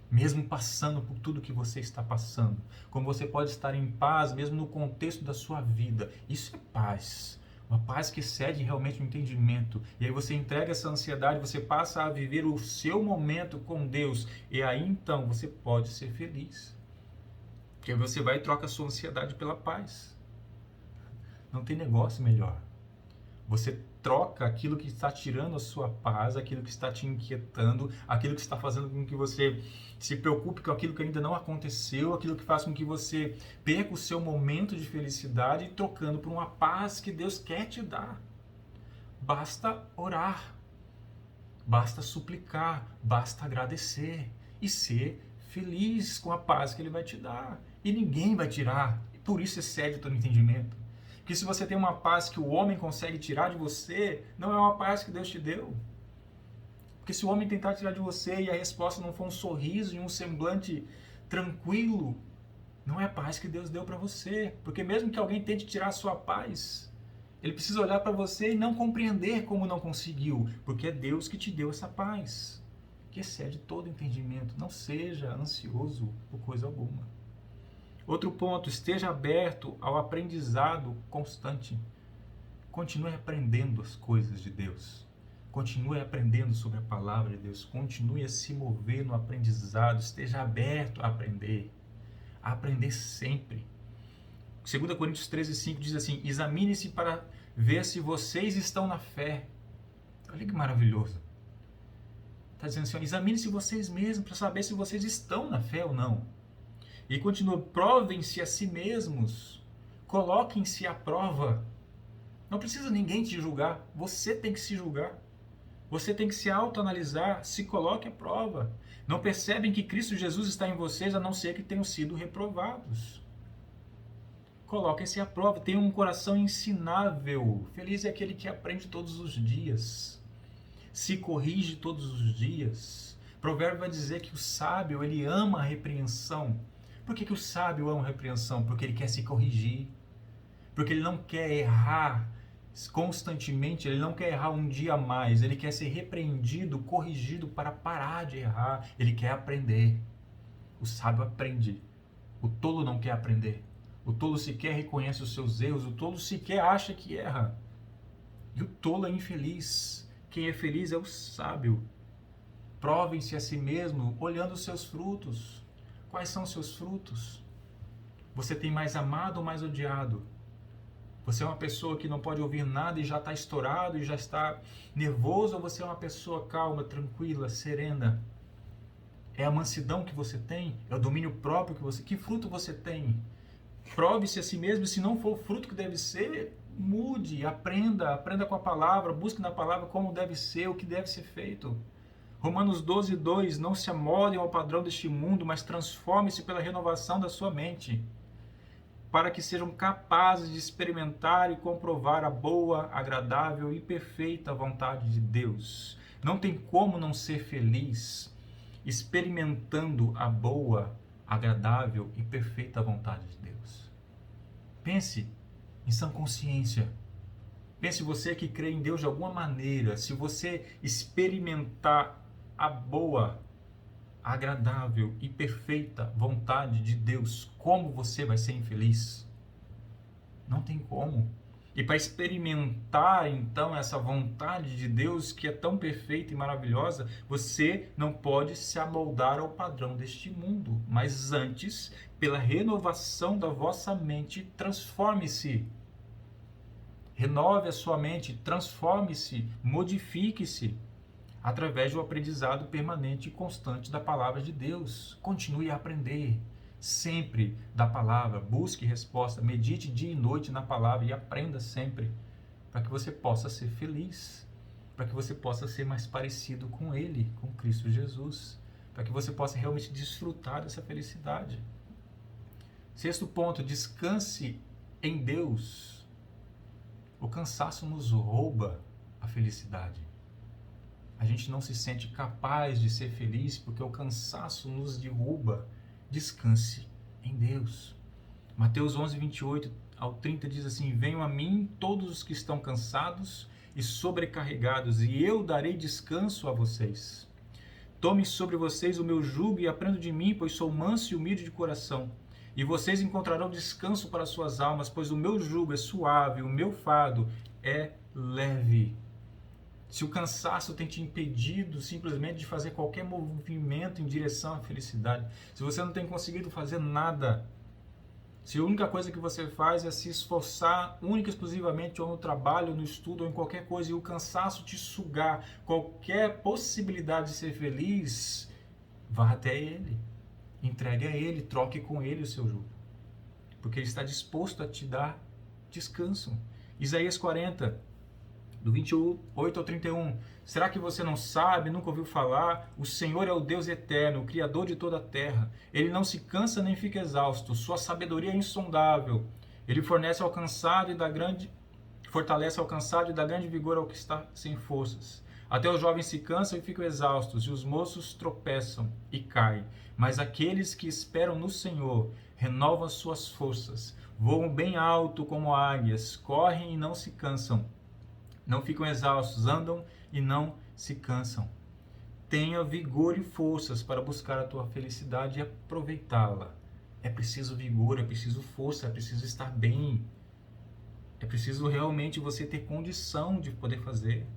mesmo passando por tudo que você está passando. Como você pode estar em paz, mesmo no contexto da sua vida. Isso é paz. Uma paz que excede realmente o entendimento. E aí você entrega essa ansiedade, você passa a viver o seu momento com Deus. E aí então você pode ser feliz. Porque você vai e troca a sua ansiedade pela paz. Não tem negócio melhor. Você troca aquilo que está tirando a sua paz, aquilo que está te inquietando, aquilo que está fazendo com que você se preocupe com aquilo que ainda não aconteceu, aquilo que faz com que você perca o seu momento de felicidade, trocando por uma paz que Deus quer te dar. Basta orar, basta suplicar, basta agradecer e ser feliz com a paz que Ele vai te dar. E ninguém vai tirar. Por isso excede o teu entendimento. Porque se você tem uma paz que o homem consegue tirar de você, não é uma paz que Deus te deu. Porque se o homem tentar tirar de você e a resposta não for um sorriso e um semblante tranquilo, não é a paz que Deus deu para você. Porque mesmo que alguém tente tirar a sua paz, ele precisa olhar para você e não compreender como não conseguiu. Porque é Deus que te deu essa paz, que excede todo entendimento. Não seja ansioso por coisa alguma. Outro ponto, esteja aberto ao aprendizado constante. Continue aprendendo as coisas de Deus. Continue aprendendo sobre a palavra de Deus. Continue a se mover no aprendizado. Esteja aberto a aprender. A aprender sempre. 2 Coríntios 13:5 diz assim: examine-se para ver se vocês estão na fé. Olha que maravilhoso. Está dizendo assim, examine-se vocês mesmos para saber se vocês estão na fé ou não. E continua, provem-se a si mesmos, coloquem-se à prova. Não precisa ninguém te julgar, você tem que se julgar. Você tem que se autoanalisar, se coloque à prova. Não percebem que Cristo Jesus está em vocês, a não ser que tenham sido reprovados. Coloquem-se à prova, tenham um coração ensinável. Feliz é aquele que aprende todos os dias, se corrige todos os dias. O provérbio vai dizer que o sábio, ele ama a repreensão. Por que o sábio ama a repreensão? Porque ele quer se corrigir. Porque ele não quer errar constantemente, ele não quer errar um dia a mais. Ele quer ser repreendido, corrigido para parar de errar. Ele quer aprender. O sábio aprende. O tolo não quer aprender. O tolo sequer reconhece os seus erros. O tolo sequer acha que erra. E o tolo é infeliz. Quem é feliz é o sábio. Provem-se a si mesmo olhando os seus frutos. Quais são os seus frutos? Você tem mais amado ou mais odiado? Você é uma pessoa que não pode ouvir nada e já está estourado e já está nervoso, ou você é uma pessoa calma, tranquila, serena? É a mansidão que você tem? É o domínio próprio que você... Que fruto você tem? Prove-se a si mesmo, e se não for o fruto que deve ser, mude, aprenda com a palavra, busque na palavra como deve ser, o que deve ser feito. Romanos 12:2, não se amoldem ao padrão deste mundo, mas transformem-se pela renovação da sua mente, para que sejam capazes de experimentar e comprovar a boa, agradável e perfeita vontade de Deus. Não tem como não ser feliz experimentando a boa, agradável e perfeita vontade de Deus. Pense em sã consciência. Pense você que crê em Deus de alguma maneira, se você experimentar a boa, agradável e perfeita vontade de Deus, como você vai ser infeliz? Não tem como. E para experimentar então essa vontade de Deus que é tão perfeita e maravilhosa, você não pode se amoldar ao padrão deste mundo, mas antes, pela renovação da vossa mente, transforme-se. Renove a sua mente, transforme-se, modifique-se através do aprendizado permanente e constante da palavra de Deus. Continue a aprender sempre da palavra, busque resposta, medite dia e noite na palavra e aprenda sempre, para que você possa ser feliz, para que você possa ser mais parecido com Ele, com Cristo Jesus, para que você possa realmente desfrutar dessa felicidade. Sexto ponto, descanse em Deus. O cansaço nos rouba a felicidade. A gente não se sente capaz de ser feliz porque o cansaço nos derruba. Descanse em Deus. Mateus 11:28-30 diz assim: venham a mim todos os que estão cansados e sobrecarregados, e eu darei descanso a vocês. Tome sobre vocês o meu jugo e aprendam de mim, pois sou manso e humilde de coração. E vocês encontrarão descanso para suas almas, pois o meu jugo é suave, o meu fardo é leve. Se o cansaço tem te impedido simplesmente de fazer qualquer movimento em direção à felicidade, se você não tem conseguido fazer nada, Se a única coisa que você faz é se esforçar única e exclusivamente ou no trabalho, no estudo ou em qualquer coisa e o cansaço te sugar qualquer possibilidade de ser feliz, vá até Ele, entregue a Ele, troque com Ele o seu jugo, porque Ele está disposto a te dar descanso. Isaías 40, do 28 ao 31. Será que você não sabe, nunca ouviu falar? O Senhor é o Deus eterno, o Criador de toda a terra. Ele não se cansa nem fica exausto, sua sabedoria é insondável. Ele fortalece ao cansado e dá grande vigor ao que está sem forças. Até os jovens se cansam e ficam exaustos, e os moços tropeçam e caem. Mas aqueles que esperam no Senhor renovam suas forças, voam bem alto como águias, correm e não se cansam, não ficam exaustos, andam e não se cansam. Tenha vigor e forças para buscar a tua felicidade e aproveitá-la. É preciso vigor, é preciso força, é preciso estar bem. É preciso realmente você ter condição de poder fazer.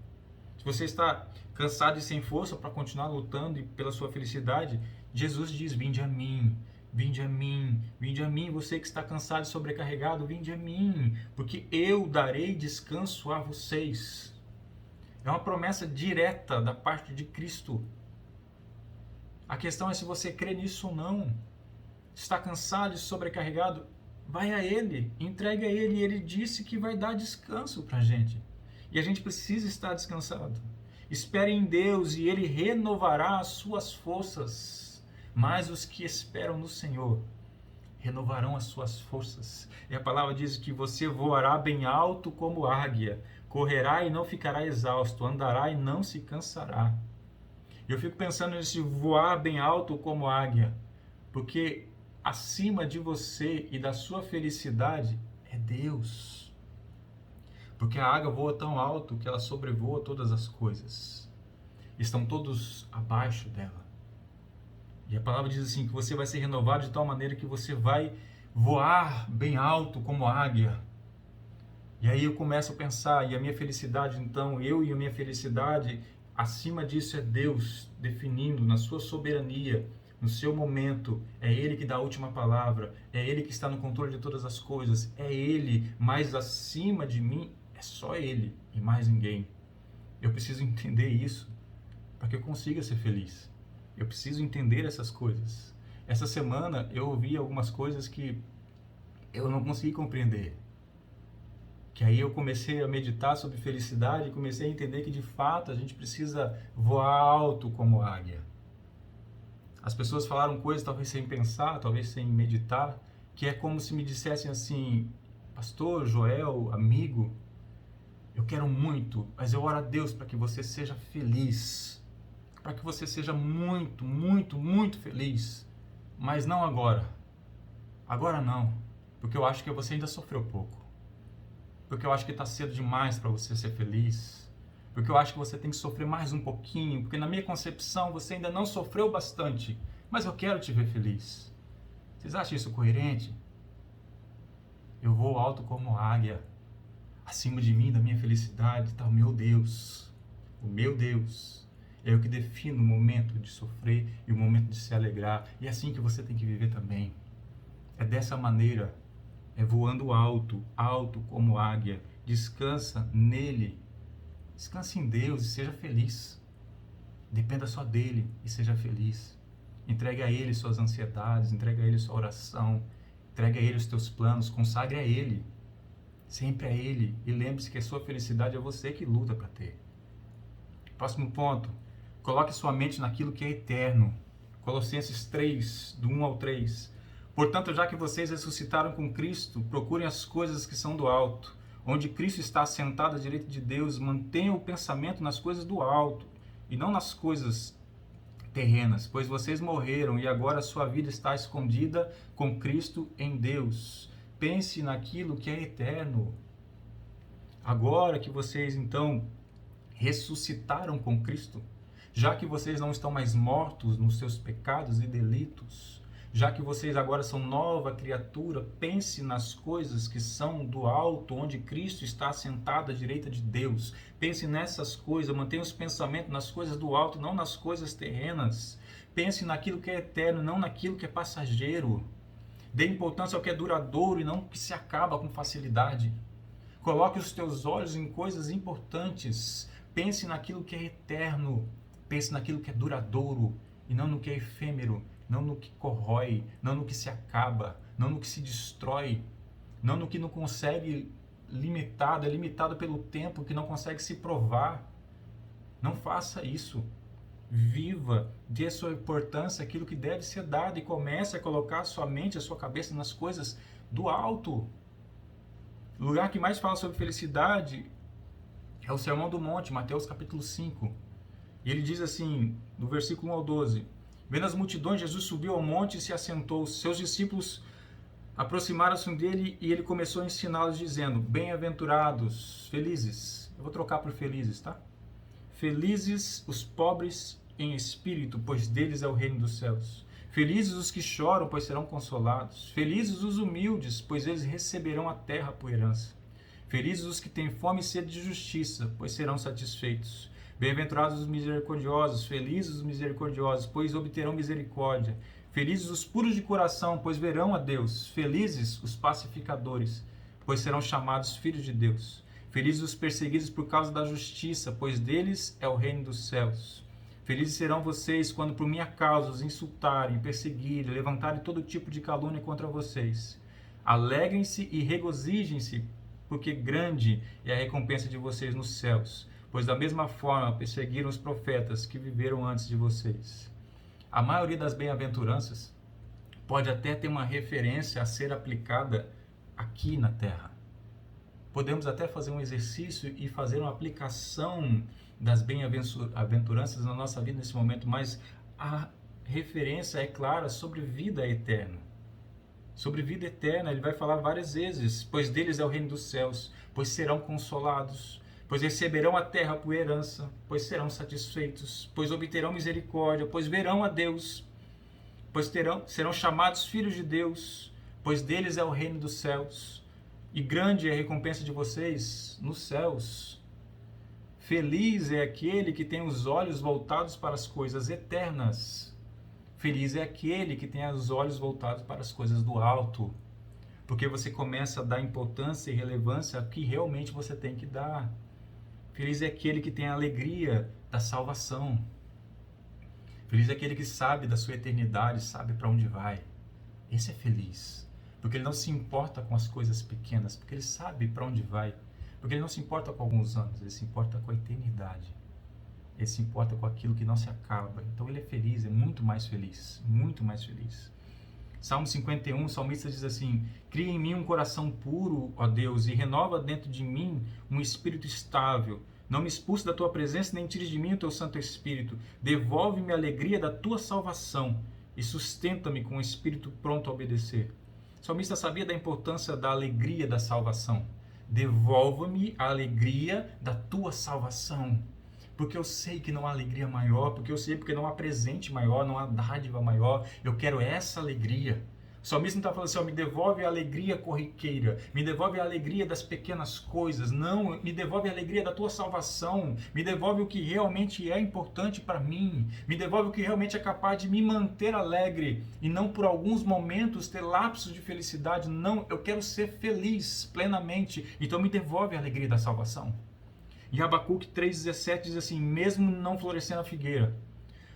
Se você está cansado e sem força para continuar lutando pela sua felicidade, Jesus diz: vinde a mim. Vinde a mim, vinde a mim, você que está cansado e sobrecarregado, vinde a mim, porque eu darei descanso a vocês. É uma promessa direta da parte de Cristo. A questão é se você crê nisso ou não. Está cansado e sobrecarregado, vai a Ele, entregue a Ele. Ele disse que vai dar descanso para a gente. E a gente precisa estar descansado. Espere em Deus e Ele renovará as suas forças. Mas os que esperam no Senhor renovarão as suas forças. E a palavra diz que você voará bem alto como águia, correrá e não ficará exausto, andará e não se cansará. Eu fico pensando nesse voar bem alto como águia, porque acima de você e da sua felicidade é Deus. Porque a águia voa tão alto que ela sobrevoa todas as coisas. Estão todos abaixo dela. E a palavra diz assim, que você vai ser renovado de tal maneira que você vai voar bem alto como águia. E aí eu começo a pensar, e a minha felicidade, então, eu e a minha felicidade, acima disso é Deus definindo na sua soberania, no seu momento, é Ele que dá a última palavra, é Ele que está no controle de todas as coisas, é Ele, mas acima de mim é só Ele e mais ninguém. Eu preciso entender isso para que eu consiga ser feliz. Eu preciso entender essas coisas. Essa semana eu ouvi algumas coisas que eu não consegui compreender. Que aí eu comecei a meditar sobre felicidade e comecei a entender que de fato a gente precisa voar alto como águia. As pessoas falaram coisas talvez sem pensar, talvez sem meditar, que é como se me dissessem assim: pastor, Joel, amigo, eu quero muito, mas eu oro a Deus para que você seja feliz. Para que você seja muito, muito, muito feliz, mas não agora. Agora não, porque eu acho que você ainda sofreu pouco. Porque eu acho que está cedo demais para você ser feliz. Porque eu acho que você tem que sofrer mais um pouquinho, porque na minha concepção você ainda não sofreu bastante, mas eu quero te ver feliz. Vocês acham isso coerente? Eu vou alto como águia. Acima de mim, da minha felicidade, está o meu Deus. O meu Deus. É o que define o momento de sofrer e o momento de se alegrar. E é assim que você tem que viver também. É dessa maneira, é voando alto, alto como águia. Descansa nele. Descanse em Deus e seja feliz. Dependa só dele e seja feliz. Entregue a ele suas ansiedades, entregue a ele sua oração, entregue a ele os teus planos, consagre a ele. Sempre a ele. E lembre-se que a sua felicidade é você que luta para ter. Próximo ponto. Coloque sua mente naquilo que é eterno. Colossenses 3, do 1 ao 3. Portanto, já que vocês ressuscitaram com Cristo, procurem as coisas que são do alto, onde Cristo está assentado à direita de Deus. Mantenham o pensamento nas coisas do alto e não nas coisas terrenas, pois vocês morreram e agora a sua vida está escondida com Cristo em Deus. Pense naquilo que é eterno. Agora que vocês, então, ressuscitaram com Cristo, já que vocês não estão mais mortos nos seus pecados e delitos, já que vocês agora são nova criatura, pense nas coisas que são do alto, onde Cristo está assentado à direita de Deus. Pense nessas coisas, mantenha os pensamentos nas coisas do alto, não nas coisas terrenas. Pense naquilo que é eterno, não naquilo que é passageiro. Dê importância ao que é duradouro e não ao que se acaba com facilidade. Coloque os teus olhos em coisas importantes. Pense naquilo que é eterno. Pense naquilo que é duradouro e não no que é efêmero, não no que corrói, não no que se acaba, não no que se destrói, não no que não consegue limitado, é limitado pelo tempo, que não consegue se provar. Não faça isso. Viva, dê sua importância àquilo que deve ser dado e comece a colocar a sua mente, a sua cabeça nas coisas do alto. O lugar que mais fala sobre felicidade é o Sermão do Monte, Mateus capítulo 5. E ele diz assim, do versículo 1 ao 12: Vendo as multidões, Jesus subiu ao monte e se assentou. Seus discípulos aproximaram-se dele e ele começou a ensiná-los, dizendo: Bem-aventurados, felizes. Eu vou trocar por felizes, tá? Felizes os pobres em espírito, pois deles é o reino dos céus. Felizes os que choram, pois serão consolados. Felizes os humildes, pois eles receberão a terra por herança. Felizes os que têm fome e sede de justiça, pois serão satisfeitos. Bem-aventurados os misericordiosos, felizes os misericordiosos, pois obterão misericórdia. Felizes os puros de coração, pois verão a Deus. Felizes os pacificadores, pois serão chamados filhos de Deus. Felizes os perseguidos por causa da justiça, pois deles é o reino dos céus. Felizes serão vocês quando por minha causa os insultarem, perseguirem, levantarem todo tipo de calúnia contra vocês. Alegrem-se e regozijem-se, porque grande é a recompensa de vocês nos céus, pois da mesma forma perseguiram os profetas que viveram antes de vocês. A maioria das bem-aventuranças pode até ter uma referência a ser aplicada aqui na Terra. Podemos até fazer um exercício e fazer uma aplicação das bem-aventuranças na nossa vida nesse momento, mas a referência é clara sobre vida eterna. Sobre vida eterna, ele vai falar várias vezes, pois deles é o reino dos céus, pois serão consolados, pois receberão a terra por herança, pois serão satisfeitos, pois obterão misericórdia, pois verão a Deus, pois serão chamados filhos de Deus, pois deles é o reino dos céus. E grande é a recompensa de vocês nos céus. Feliz é aquele que tem os olhos voltados para as coisas eternas. Feliz é aquele que tem os olhos voltados para as coisas do alto. Porque você começa a dar importância e relevância ao que realmente você tem que dar. Feliz é aquele que tem a alegria da salvação. Feliz é aquele que sabe da sua eternidade, sabe para onde vai. Esse é feliz. Porque ele não se importa com as coisas pequenas, porque ele sabe para onde vai. Porque ele não se importa com alguns anos, ele se importa com a eternidade. Ele se importa com aquilo que não se acaba. Então ele é feliz, é muito mais feliz, muito mais feliz. Salmo 51, o salmista diz assim: Cria em mim um coração puro, ó Deus, e renova dentro de mim um espírito estável. Não me expulse da tua presença, nem tires de mim o teu Santo Espírito. Devolve-me a alegria da tua salvação e sustenta-me com um espírito pronto a obedecer. O salmista sabia da importância da alegria da salvação. Devolva-me a alegria da tua salvação. Porque eu sei que não há alegria maior, porque não há presente maior, não há dádiva maior. Eu quero essa alegria. O salmista não está falando assim, me devolve a alegria corriqueira, me devolve a alegria das pequenas coisas. Não, me devolve a alegria da tua salvação, me devolve o que realmente é importante para mim, me devolve o que realmente é capaz de me manter alegre e não por alguns momentos ter lapsos de felicidade. Não, eu quero ser feliz plenamente, então me devolve a alegria da salvação. Em Abacuque 3,17 diz assim: mesmo não florescendo a figueira,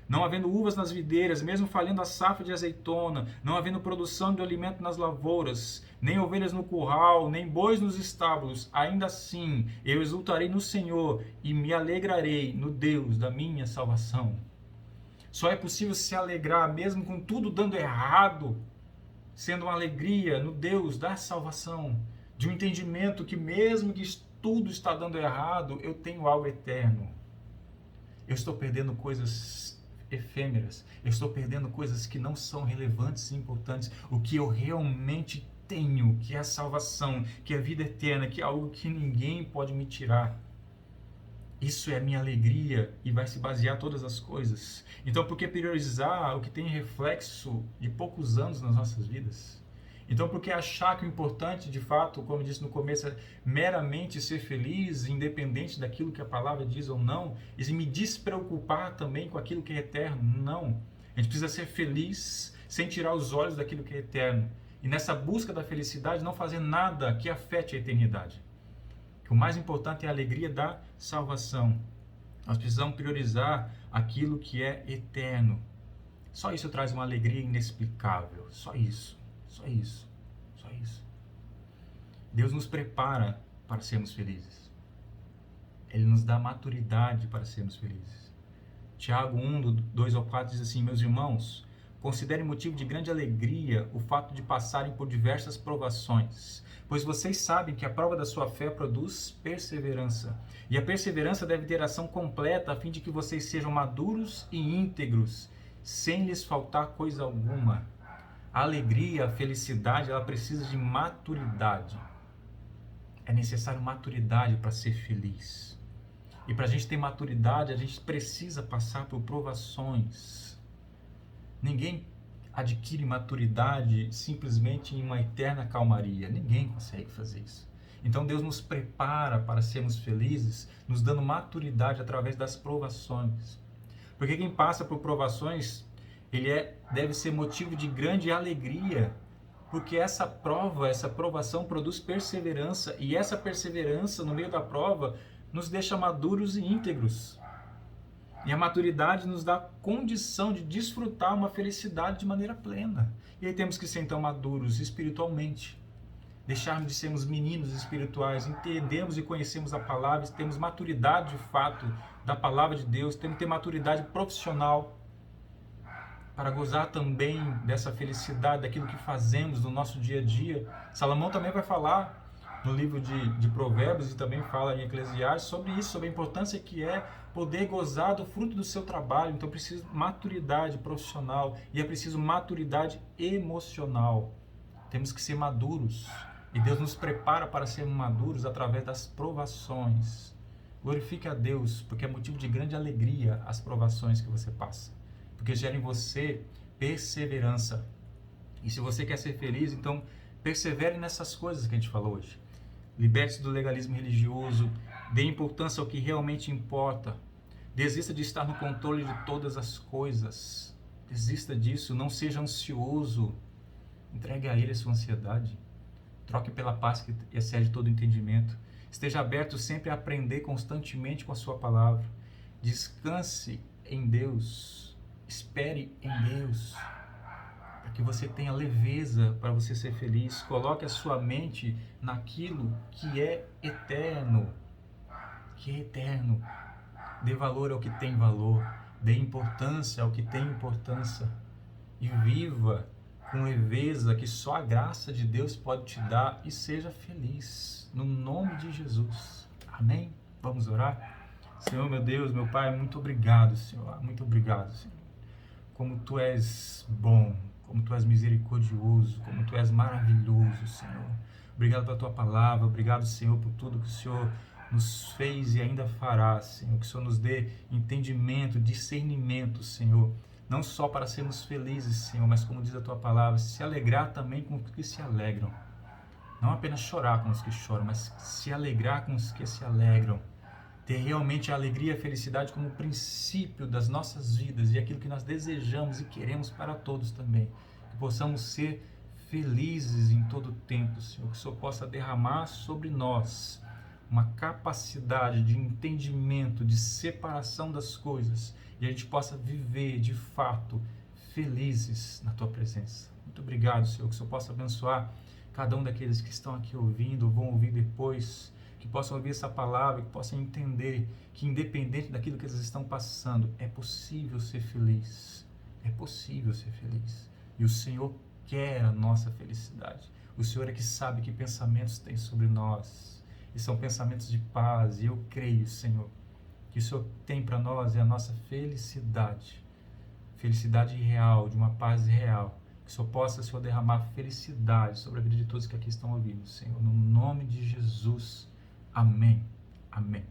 não havendo uvas nas videiras, mesmo falhando a safra de azeitona, não havendo produção de alimento nas lavouras, nem ovelhas no curral, nem bois nos estábulos, ainda assim eu exultarei no Senhor e me alegrarei no Deus da minha salvação. Só é possível se alegrar mesmo com tudo dando errado, sendo uma alegria no Deus da salvação, de um entendimento que mesmo que tudo está dando errado, eu tenho algo eterno. Eu estou perdendo coisas efêmeras, eu estou perdendo coisas que não são relevantes e importantes. O que eu realmente tenho, que é a salvação, que é a vida eterna, que é algo que ninguém pode me tirar. Isso é a minha alegria e vai se basear todas as coisas. Então, por que priorizar o que tem reflexo de poucos anos nas nossas vidas? Então, por que achar que o importante, de fato, como eu disse no começo, é meramente ser feliz, independente daquilo que a palavra diz ou não, e me despreocupar também com aquilo que é eterno? Não. A gente precisa ser feliz sem tirar os olhos daquilo que é eterno. E nessa busca da felicidade, não fazer nada que afete a eternidade. O mais importante é a alegria da salvação. Nós precisamos priorizar aquilo que é eterno. Só isso traz uma alegria inexplicável. Só isso. Só isso. Só isso. Deus nos prepara para sermos felizes. Ele nos dá maturidade para sermos felizes. Tiago 1, do 2 ao 4 diz assim: meus irmãos, considerem motivo de grande alegria o fato de passarem por diversas provações, pois vocês sabem que a prova da sua fé produz perseverança. E a perseverança deve ter ação completa, a fim de que vocês sejam maduros e íntegros, sem lhes faltar coisa alguma. A alegria, a felicidade, ela precisa de maturidade. É necessário maturidade para ser feliz. E para a gente ter maturidade, a gente precisa passar por provações. Ninguém adquire maturidade simplesmente em uma eterna calmaria. Ninguém consegue fazer isso. Então Deus nos prepara para sermos felizes, nos dando maturidade através das provações. Porque quem passa por provações, deve ser motivo de grande alegria. Porque essa prova, essa provação produz perseverança. E essa perseverança no meio da prova nos deixa maduros e íntegros. E a maturidade nos dá condição de desfrutar uma felicidade de maneira plena. E aí temos que ser então maduros espiritualmente. Deixarmos de sermos meninos espirituais, entendemos e conhecemos a palavra, temos maturidade de fato da palavra de Deus, temos que ter maturidade profissional para gozar também dessa felicidade, daquilo que fazemos no nosso dia a dia. Salomão também vai falar no livro de Provérbios e também fala em Eclesiastes sobre isso, sobre a importância que é poder gozar do fruto do seu trabalho. Então é preciso maturidade profissional e é preciso maturidade emocional. Temos que ser maduros e Deus nos prepara para sermos maduros através das provações. Glorifique a Deus, porque é motivo de grande alegria as provações que você passa, porque gera em você perseverança. E se você quer ser feliz, então persevere nessas coisas que a gente falou hoje. Liberte-se do legalismo religioso, dê importância ao que realmente importa. Desista de estar no controle de todas as coisas. Desista disso, não seja ansioso. Entregue a Ele a sua ansiedade. Troque pela paz que excede todo entendimento. Esteja aberto sempre a aprender constantemente com a sua palavra. Descanse em Deus. Espere em Deus. Para que você tenha leveza, para você ser feliz. Coloque a sua mente naquilo que é eterno. Que é eterno. Dê valor ao que tem valor. Dê importância ao que tem importância. E viva com leveza que só a graça de Deus pode te dar, e seja feliz, no nome de Jesus. Amém? Vamos orar? Senhor, meu Deus, meu Pai, muito obrigado, Senhor. Muito obrigado, Senhor. Como Tu és bom, como Tu és misericordioso, como Tu és maravilhoso, Senhor. Obrigado pela Tua palavra, obrigado, Senhor, por tudo que o Senhor nos fez e ainda fará, Senhor. Que o Senhor nos dê entendimento, discernimento, Senhor. Não só para sermos felizes, Senhor, mas como diz a Tua palavra, se alegrar também com os que se alegram. Não apenas chorar com os que choram, mas se alegrar com os que se alegram. Ter realmente a alegria e a felicidade como princípio das nossas vidas e aquilo que nós desejamos e queremos para todos também. Que possamos ser felizes em todo o tempo, Senhor. Que o Senhor possa derramar sobre nós uma capacidade de entendimento, de separação das coisas, e a gente possa viver de fato felizes na Tua presença. Muito obrigado, Senhor, que o Senhor possa abençoar cada um daqueles que estão aqui ouvindo, ou vão ouvir depois, que possam ouvir essa palavra, que possam entender que independente daquilo que eles estão passando, é possível ser feliz. É possível ser feliz. E o Senhor quer a nossa felicidade. O Senhor é que sabe que pensamentos tem sobre nós. E são pensamentos de paz. E eu creio, Senhor, que o Senhor tem para nós é a nossa felicidade. Felicidade real, de uma paz real. Que o Senhor possa, Senhor, derramar felicidade sobre a vida de todos que aqui estão ouvindo, Senhor. No nome de Jesus. Amém. Amém.